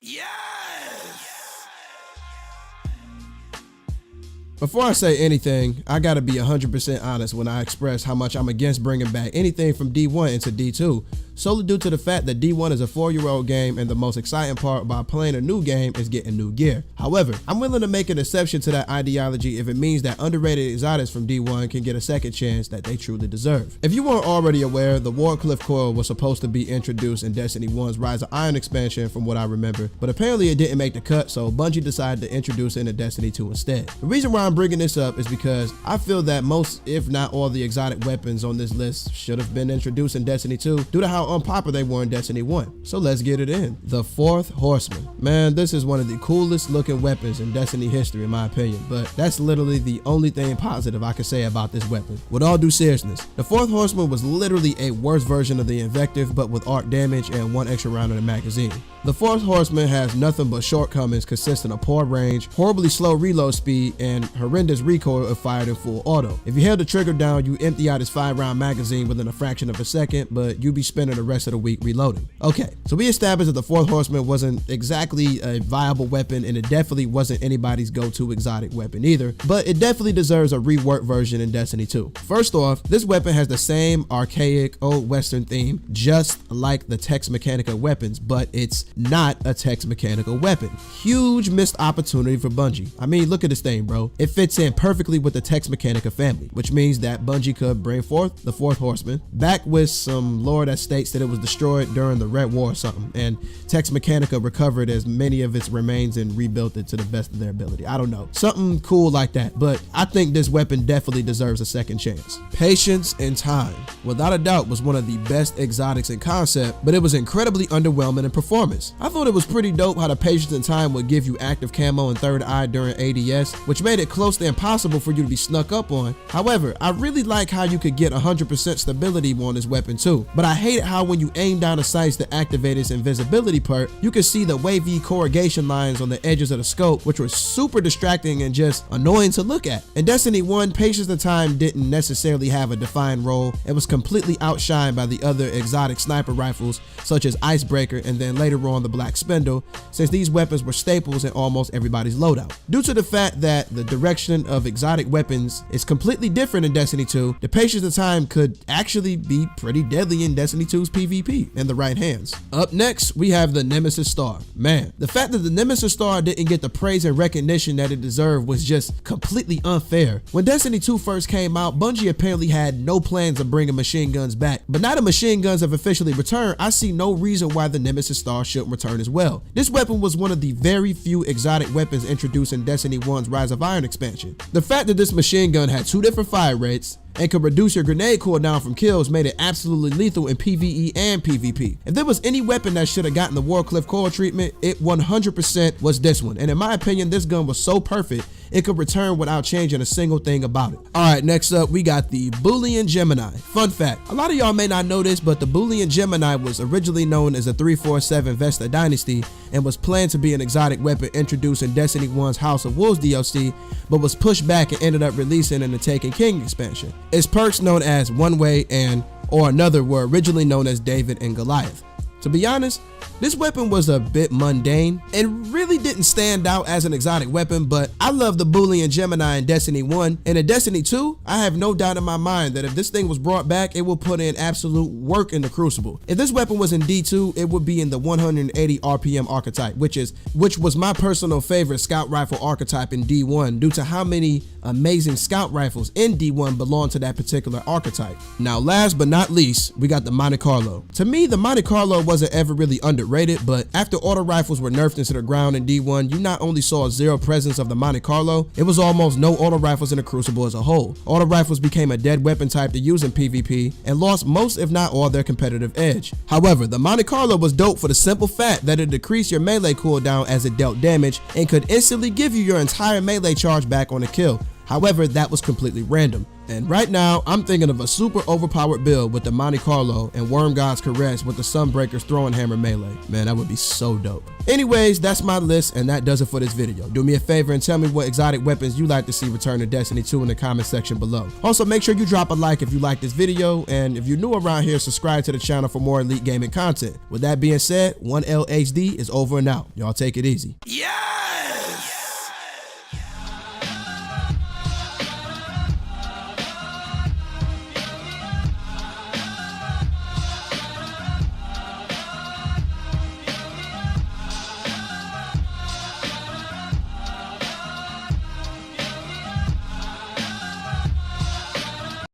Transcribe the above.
Yes! Before I say anything, I gotta be 100% honest when I express how much I'm against bringing back anything from D1 into D2, solely due to the fact that D1 is a 4-year-old game and the most exciting part about playing a new game is getting new gear. However, I'm willing to make an exception to that ideology if it means that underrated exotics from D1 can get a second chance that they truly deserve. If you weren't already aware, the Wardcliff Coil was supposed to be introduced in Destiny 1's Rise of Iron expansion from what I remember, but apparently it didn't make the cut, so Bungie decided to introduce it into Destiny 2 instead. The reason why I'm bringing this up is because I feel that most, if not all, the exotic weapons on this list should have been introduced in Destiny 2 due to how unpopular they were in Destiny 1. So let's get it in. The Fourth Horseman. Man, this is one of the coolest looking weapons in Destiny history in my opinion, but that's literally the only thing positive I can say about this weapon. With all due seriousness, the Fourth Horseman was literally a worse version of the Invective, but with arc damage and one extra round in the magazine. The Fourth Horseman has nothing but shortcomings consisting of poor range, horribly slow reload speed, and horrendous recoil if fired in full auto. If you held the trigger down, you empty out his 5-round magazine within a fraction of a second, but you'd be spending the rest of the week reloading. Okay, so we established that the Fourth Horseman wasn't exactly a viable weapon, and it definitely wasn't anybody's go-to exotic weapon either, but it definitely deserves a reworked version in Destiny 2. First off, this weapon has the same archaic old western theme, just like the Tex Mechanica weapons, but it's not a Tex Mechanica weapon. Huge missed opportunity for Bungie. I mean, look at this thing, bro. It fits in perfectly with the Tex Mechanica family, which means that Bungie could bring forth the Fourth Horseman back with some lore that states that it was destroyed during the Red War or something, and Tex Mechanica recovered as many of its remains and rebuilt it to the best of their ability. I don't know. Something cool like that, but I think this weapon definitely deserves a second chance. Patience and Time, without a doubt, was one of the best exotics in concept, but it was incredibly underwhelming in performance. I thought it was pretty dope how the Patience and Time would give you active camo and third eye during ADS, which made it close to impossible for you to be snuck up on. However, I really like how you could get 100% stability on this weapon too, but I hated how when you aim down the sights to activate its invisibility perk, you could see the wavy corrugation lines on the edges of the scope, which were super distracting and just annoying to look at. In Destiny 1, Patience and Time didn't necessarily have a defined role and was completely outshined by the other exotic sniper rifles such as Icebreaker and then later on the Black Spindle, since these weapons were staples in almost everybody's loadout. Due to the fact that the direction of exotic weapons is completely different in Destiny 2, the Patience of Time could actually be pretty deadly in Destiny 2's PvP in the right hands. Up next, we have the Nemesis Star. Man, the fact that the Nemesis Star didn't get the praise and recognition that it deserved was just completely unfair. When Destiny 2 first came out, Bungie apparently had no plans of bringing machine guns back, but now that machine guns have officially returned, I see no reason why the Nemesis Star shouldn't return as well. This weapon was one of the very few exotic weapons introduced in Destiny 1's Rise of Iron expansion. The fact that this machine gun had 2 different fire rates and could reduce your grenade cooldown from kills made it absolutely lethal in PvE and PvP. If there was any weapon that should have gotten the Wardcliff Coil treatment, it 100% was this one. And in my opinion, this gun was so perfect, it could return without changing a single thing about it. Alright, next up, we got the Boolean Gemini. Fun fact, a lot of y'all may not know this, but the Boolean Gemini was originally known as a 347 Vesta Dynasty and was planned to be an exotic weapon introduced in Destiny 1's House of Wolves DLC, but was pushed back and ended up releasing in the Taken King expansion. Its perks known as One Way and or Another were originally known as David and Goliath. To be honest, this weapon was a bit mundane and really didn't stand out as an exotic weapon, but I love the Boolean Gemini in Destiny 1, and in Destiny 2, I have no doubt in my mind that if this thing was brought back, it will put in absolute work in the Crucible. If this weapon was in D2, it would be in the 180 RPM archetype, which was my personal favorite scout rifle archetype in D1 due to how many amazing scout rifles in D1 belong to that particular archetype. Now, last but not least, we got the Monte Carlo. To me, the Monte Carlo wasn't ever really underrated, but after auto rifles were nerfed into the ground in D1, you not only saw zero presence of the Monte Carlo, it was almost no auto rifles in the Crucible as a whole. Auto rifles became a dead weapon type to use in PvP and lost most if not all their competitive edge. However, the Monte Carlo was dope for the simple fact that it decreased your melee cooldown as it dealt damage and could instantly give you your entire melee charge back on a kill. However, that was completely random. And right now, I'm thinking of a super overpowered build with the Monte Carlo and Worm God's Caress with the Sunbreaker's throwing hammer melee. Man, that would be so dope. Anyways, that's my list, and that does it for this video. Do me a favor and tell me what exotic weapons you like to see return to Destiny 2 in the comment section below. Also, make sure you drop a like if you like this video, and if you're new around here, subscribe to the channel for more elite gaming content. With that being said, 1LHD is over and out. Y'all take it easy. Yeah!